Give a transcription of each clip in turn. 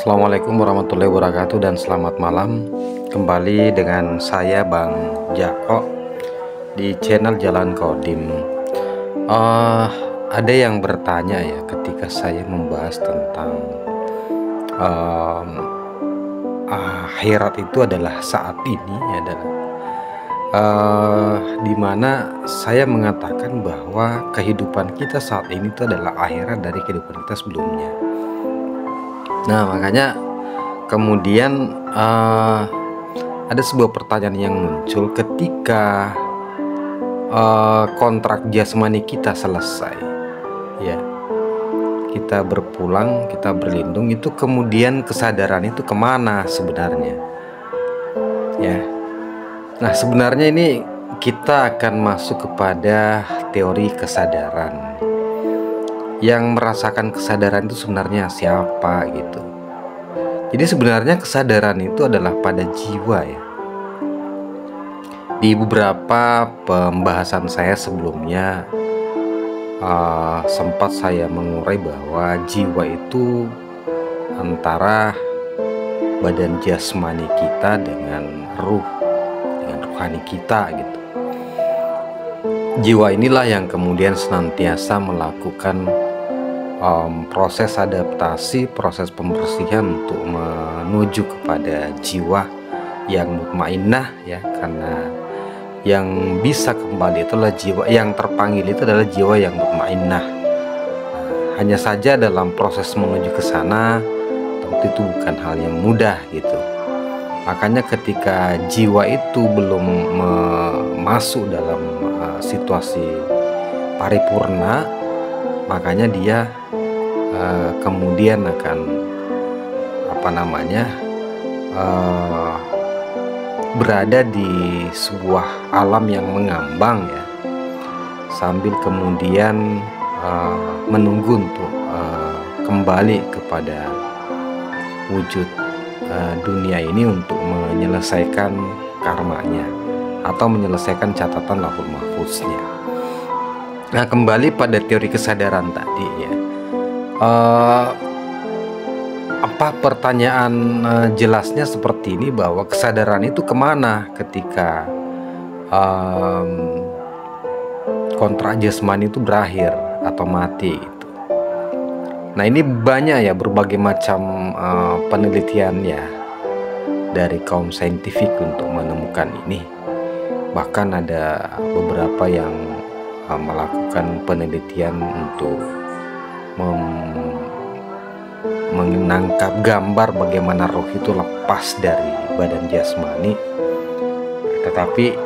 Assalamualaikum warahmatullahi wabarakatuh dan selamat malam. Kembali dengan saya Bang Jako di channel Jalan Kodim. Ada yang bertanya ya ketika saya membahas tentang akhirat itu adalah saat ini adalah dimana saya mengatakan bahwa kehidupan kita saat ini itu adalah akhirat dari kehidupan kita sebelumnya. Nah, makanya kemudian ada sebuah pertanyaan yang muncul ketika kontrak jasmani kita selesai, ya, kita berpulang, kita berlindung, itu kemudian kesadaran itu kemana sebenarnya, ya. Nah, sebenarnya ini kita akan masuk kepada teori kesadaran. Yang merasakan kesadaran itu sebenarnya siapa gitu. Jadi sebenarnya kesadaran itu adalah pada jiwa ya. Di beberapa pembahasan saya sebelumnya sempat saya mengurai bahwa jiwa itu antara badan jasmani kita dengan rohani kita gitu. Jiwa inilah yang kemudian senantiasa melakukan proses adaptasi, proses pembersihan untuk menuju kepada jiwa yang mutmainnah ya, karena yang bisa kembali itulah jiwa yang terpanggil, itu adalah jiwa yang mutmainnah. Hanya saja dalam proses menuju ke sana tentu itu bukan hal yang mudah gitu. Makanya ketika jiwa itu belum masuk dalam situasi paripurna, makanya dia kemudian akan berada di sebuah alam yang mengambang ya, sambil kemudian menunggu untuk kembali kepada wujud dunia ini untuk menyelesaikan karmanya atau menyelesaikan catatan lahul mahfuznya. Nah, kembali pada teori kesadaran tadi ya, pertanyaan jelasnya seperti ini, bahwa kesadaran itu kemana ketika kontrak jasmani itu berakhir atau mati gitu. Nah, ini banyak ya berbagai macam penelitian ya dari kaum saintifik untuk menemukan ini. Bahkan ada beberapa yang melakukan penelitian untuk menangkap gambar bagaimana roh itu lepas dari badan jasmani, tetapi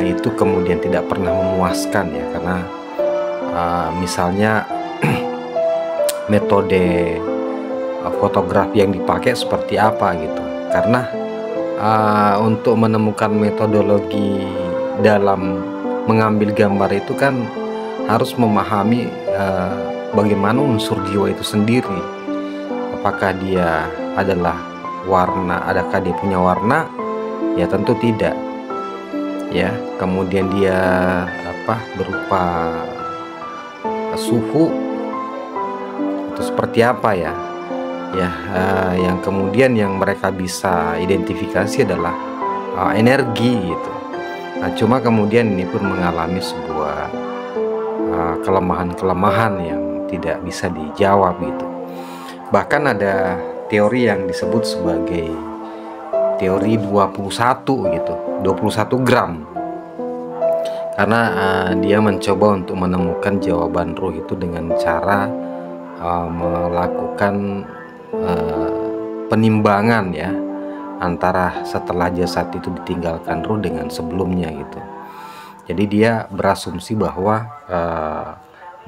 itu kemudian tidak pernah memuaskan ya, karena misalnya metode fotografi yang dipakai seperti apa gitu. Karena untuk menemukan metodologi dalam mengambil gambar itu kan harus memahami bagaimana unsur jiwa itu sendiri. Apakah dia adalah warna, adakah dia punya warna? Ya tentu tidak. Ya, kemudian dia berupa suhu itu seperti apa ya? Ya, yang kemudian yang mereka bisa identifikasi adalah energi gitu. Nah, cuma kemudian ini pun mengalami sebuah kelemahan-kelemahan yang tidak bisa dijawab gitu. Bahkan ada teori yang disebut sebagai teori 21 gitu, 21 gram. Karena dia mencoba untuk menemukan jawaban ruh itu dengan cara melakukan penimbangan ya, antara setelah jasad itu ditinggalkan ruh dengan sebelumnya gitu. Jadi dia berasumsi bahwa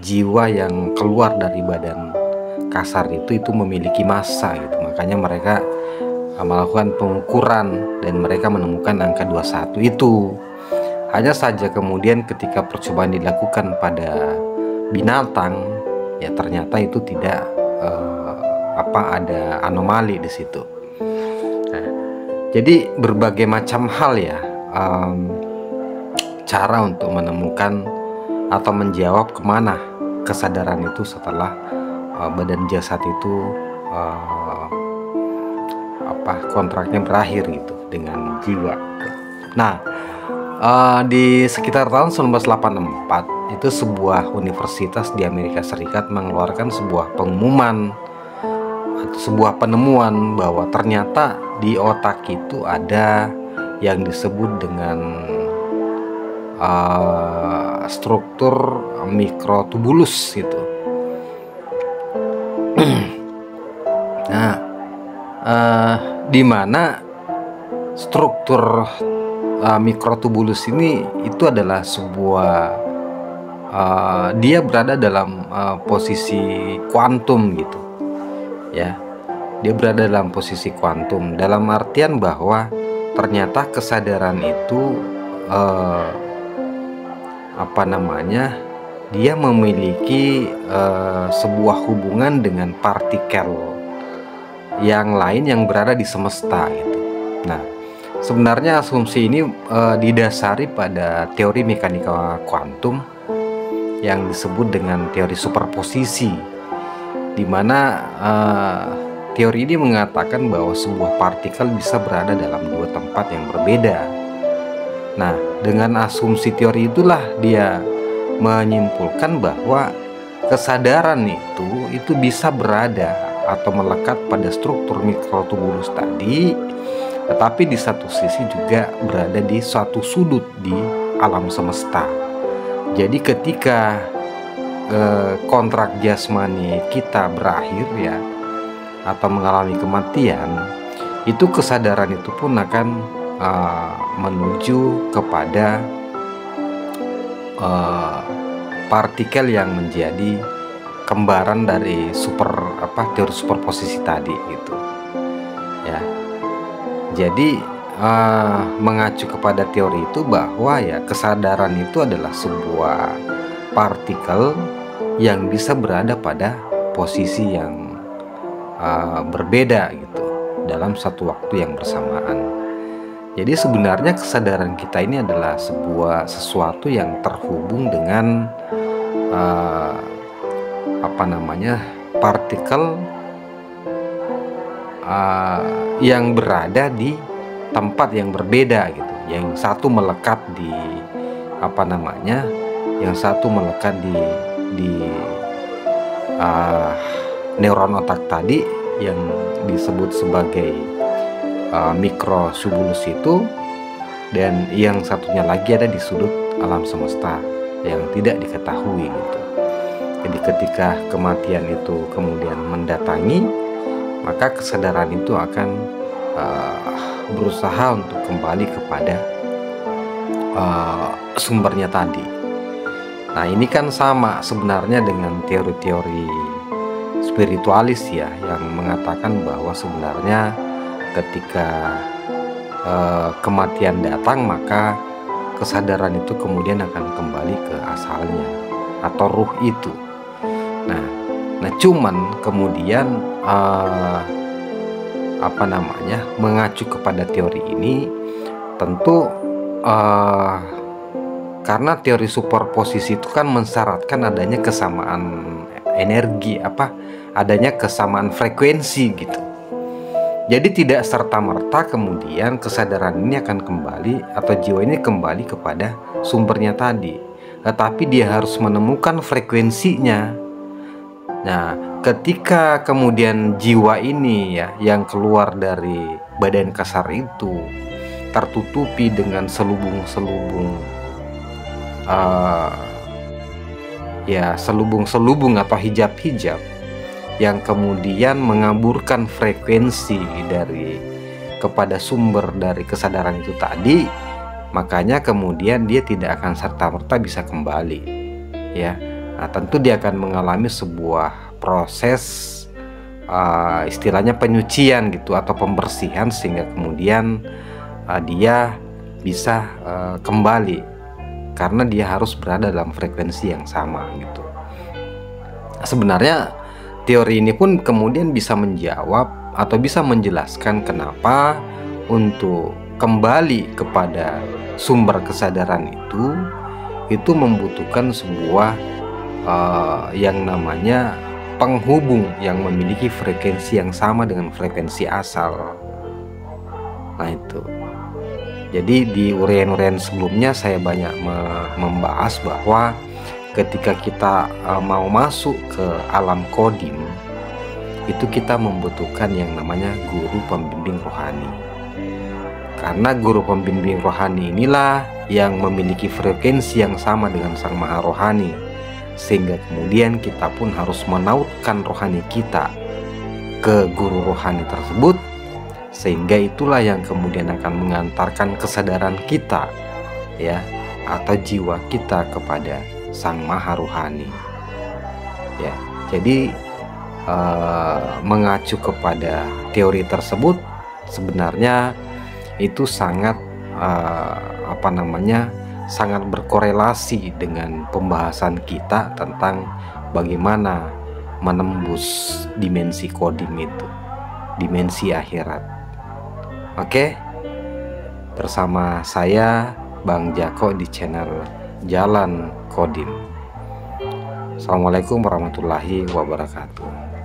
jiwa yang keluar dari badan kasar itu memiliki massa gitu. Makanya mereka melakukan pengukuran dan mereka menemukan angka 21 itu. Hanya saja kemudian ketika percobaan dilakukan pada binatang ya, ternyata itu tidak ada anomali di situ. Nah, jadi berbagai macam hal ya cara untuk menemukan atau menjawab kemana kesadaran itu setelah badan jasad itu kontraknya berakhir gitu dengan jiwa. Nah, di sekitar tahun 1984 itu sebuah universitas di Amerika Serikat mengeluarkan sebuah pengumuman atau sebuah penemuan bahwa ternyata di otak itu ada yang disebut dengan struktur mikrotubulus gitu. Nah, di mana struktur mikrotubulus ini itu adalah sebuah dia berada dalam posisi kuantum gitu ya. Dia berada dalam posisi kuantum dalam artian bahwa ternyata kesadaran itu dia memiliki sebuah hubungan dengan partikel yang lain yang berada di semesta gitu. Nah, sebenarnya asumsi ini didasari pada teori mekanika kuantum yang disebut dengan teori superposisi, di mana teori ini mengatakan bahwa sebuah partikel bisa berada dalam dua tempat yang berbeda. Nah, dengan asumsi teori itulah dia menyimpulkan bahwa kesadaran itu bisa berada atau melekat pada struktur mikrotubulus tadi, tetapi di satu sisi juga berada di suatu sudut di alam semesta. Jadi ketika kontrak jasmani kita berakhir ya, atau mengalami kematian, itu kesadaran itu pun akan menuju kepada partikel yang menjadi kembaran dari teori superposisi tadi gitu ya. Jadi mengacu kepada teori itu bahwa ya kesadaran itu adalah sebuah partikel yang bisa berada pada posisi yang berbeda gitu dalam satu waktu yang bersamaan. Jadi sebenarnya kesadaran kita ini adalah sesuatu yang terhubung dengan partikel yang berada di tempat yang berbeda gitu. Yang satu melekat di yang satu melekat di neuron otak tadi yang disebut sebagai mikrotubulus itu, dan yang satunya lagi ada di sudut alam semesta yang tidak diketahui gitu. Jadi ketika kematian itu kemudian mendatangi, maka kesadaran itu akan berusaha untuk kembali kepada sumbernya tadi. Nah, ini kan sama sebenarnya dengan teori-teori spiritualis ya, yang mengatakan bahwa sebenarnya ketika kematian datang, maka kesadaran itu kemudian akan kembali ke asalnya atau ruh itu. Nah cuman kemudian mengacu kepada teori ini tentu karena teori superposisi itu kan mensyaratkan adanya kesamaan energi, adanya kesamaan frekuensi gitu. Jadi tidak serta-merta kemudian kesadaran ini akan kembali atau jiwa ini kembali kepada sumbernya tadi, tetapi dia harus menemukan frekuensinya. Nah, ketika kemudian jiwa ini ya yang keluar dari badan kasar itu tertutupi dengan selubung-selubung selubung-selubung atau hijab-hijab yang kemudian mengaburkan frekuensi kepada sumber dari kesadaran itu tadi, makanya kemudian dia tidak akan serta-merta bisa kembali ya. Nah, tentu dia akan mengalami sebuah proses istilahnya penyucian gitu atau pembersihan, sehingga kemudian dia bisa kembali, karena dia harus berada dalam frekuensi yang sama gitu. Sebenarnya teori ini pun kemudian bisa menjawab atau bisa menjelaskan kenapa untuk kembali kepada sumber kesadaran itu membutuhkan sebuah yang namanya penghubung yang memiliki frekuensi yang sama dengan frekuensi asal Nah itu. Jadi di uraian-uraian sebelumnya saya banyak membahas bahwa ketika kita mau masuk ke alam kodim, itu kita membutuhkan yang namanya guru pembimbing rohani. Karena guru pembimbing rohani inilah yang memiliki frekuensi yang sama dengan Sang Maha Rohani, sehingga kemudian kita pun harus menautkan rohani kita ke guru rohani tersebut, sehingga itulah yang kemudian akan mengantarkan kesadaran kita, ya, atau jiwa kita kepada Sang Maha Rohani. Ya, jadi mengacu kepada teori tersebut, sebenarnya itu sangat sangat berkorelasi dengan pembahasan kita tentang bagaimana menembus dimensi kodim itu, dimensi akhirat. Oke, bersama saya Bang Jako di channel Jalan Kodim. Assalamualaikum warahmatullahi wabarakatuh.